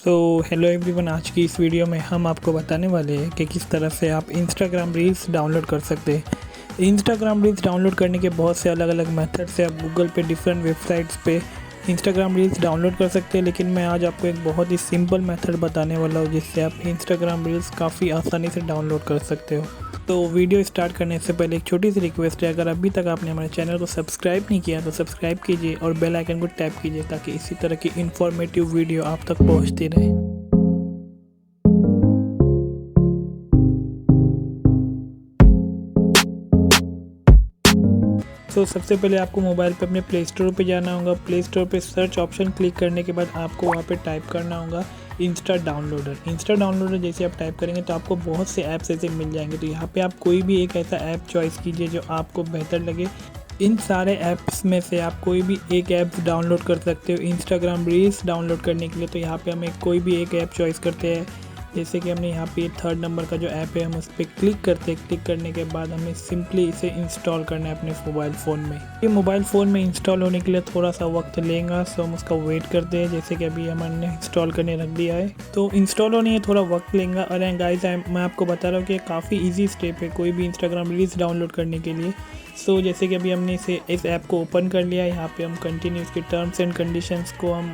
Hello everyone, आज की इस वीडियो में हम आपको बताने वाले हैं कि किस तरह से आप इंस्टाग्राम रील्स डाउनलोड कर सकते हैं। इंस्टाग्राम रील्स डाउनलोड करने के बहुत से अलग अलग मेथड से आप गूगल पे डिफरेंट वेबसाइट्स पे इंस्टाग्राम रील्स डाउनलोड कर सकते हैं, लेकिन मैं आज आपको एक बहुत ही सिंपल मेथड बताने वाला हूँ जिससे आप इंस्टाग्राम रील्स काफ़ी आसानी से डाउनलोड कर सकते हो। तो वीडियो स्टार्ट करने से पहले एक छोटी सी रिक्वेस्ट है, अगर अभी तक आपने हमारे चैनल को सब्सक्राइब नहीं किया तो सब्सक्राइब कीजिए और बेल आइकन को टैप कीजिए ताकि इसी तरह की इन्फॉर्मेटिव वीडियो आप तक पहुंचती रहे। सबसे पहले आपको मोबाइल पे अपने प्ले स्टोर पे जाना होगा। प्ले स्टोर पे सर्च ऑप्शन क्लिक करने के बाद आपको वहाँ पे टाइप करना होगा इंस्टा डाउनलोडर। इंस्टा डाउनलोडर जैसे आप टाइप करेंगे तो आपको बहुत से ऐप्स ऐसे मिल जाएंगे। तो यहाँ पे आप कोई भी एक ऐसा ऐप चॉइस कीजिए जो आपको बेहतर लगे। इन सारे ऐप्स में से आप कोई भी एक ऐप डाउनलोड कर सकते हो इंस्टाग्राम रील्स डाउनलोड करने के लिए। तो यहाँ पे हमें कोई भी एक ऐप चॉइस करते हैं, जैसे कि हमने यहाँ पे 3rd नंबर का जो ऐप है हम उस पर क्लिक करते हैं। क्लिक करने के बाद हमें सिंपली इसे इंस्टॉल करना है अपने मोबाइल फ़ोन में। ये मोबाइल फ़ोन में इंस्टॉल होने के लिए थोड़ा सा वक्त लेगा, सो हम उसका वेट करते हैं। जैसे कि अभी हमने इंस्टॉल करने रख दिया है, तो इंस्टॉल होने में थोड़ा वक्त लेगा। और गाइस मैं आपको बता रहा हूँ कि काफ़ी ईजी स्टेप है कोई भी इंस्टाग्राम रील्स डाउनलोड करने के लिए। जैसे कि अभी हमने इस ऐप को ओपन कर लिया है। यहाँ पे हम कंटिन्यू इसके टर्म्स एंड कंडीशंस को हम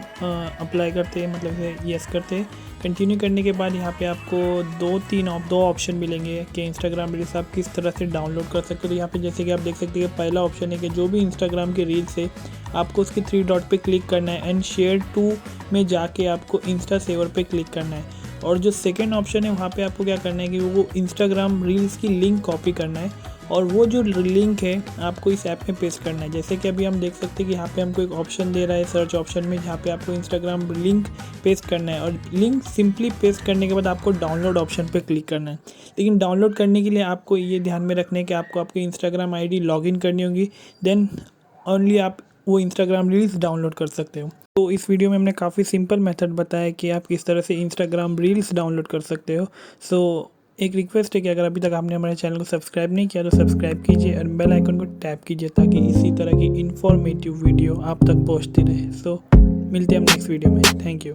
अप्लाई करते हैं, मतलब यस करते हैं। कंटिन्यू करने के बाद यहाँ पे आपको दो ऑप्शन मिलेंगे कि इंस्टाग्राम रील्स आप किस तरह से डाउनलोड कर सकते हो। तो यहाँ पे जैसे कि आप देख सकते हैं पहला ऑप्शन है कि जो भी इंस्टाग्राम के रील्स है आपको उसके 3 डॉट पे क्लिक करना है एंड शेयर टू में जाके आपको इंस्टा सेवर पे क्लिक करना है। और जो सेकेंड ऑप्शन है वहाँ पे आपको क्या करना है कि वो इंस्टाग्राम रील्स की लिंक कॉपी करना है और वो जो लिंक है आपको इस ऐप में पेस्ट करना है। जैसे कि अभी हम देख सकते हैं कि यहाँ पे हमको एक ऑप्शन दे रहा है सर्च ऑप्शन में, जहाँ पे आपको इंस्टाग्राम लिंक पेस्ट करना है। और लिंक सिंपली पेस्ट करने के बाद आपको डाउनलोड ऑप्शन पे क्लिक करना है। लेकिन डाउनलोड करने के लिए आपको ये ध्यान में रखना है कि आपको आपकी इंस्टाग्राम ID लॉगिन करनी होगी, देन ओनली आप वो इंस्टाग्राम रील्स डाउनलोड कर सकते हो। तो इस वीडियो में हमने काफ़ी सिंपल मेथड बताया कि आप किस तरह से इंस्टाग्राम रील्स डाउनलोड कर सकते हो। एक रिक्वेस्ट है कि अगर अभी तक आपने हमारे चैनल को सब्सक्राइब नहीं किया तो सब्सक्राइब कीजिए और बेल आइकन को टैप कीजिए ताकि इसी तरह की इन्फॉर्मेटिव वीडियो आप तक पहुंचती रहे। मिलते हैं हम नेक्स्ट वीडियो में। Thank you.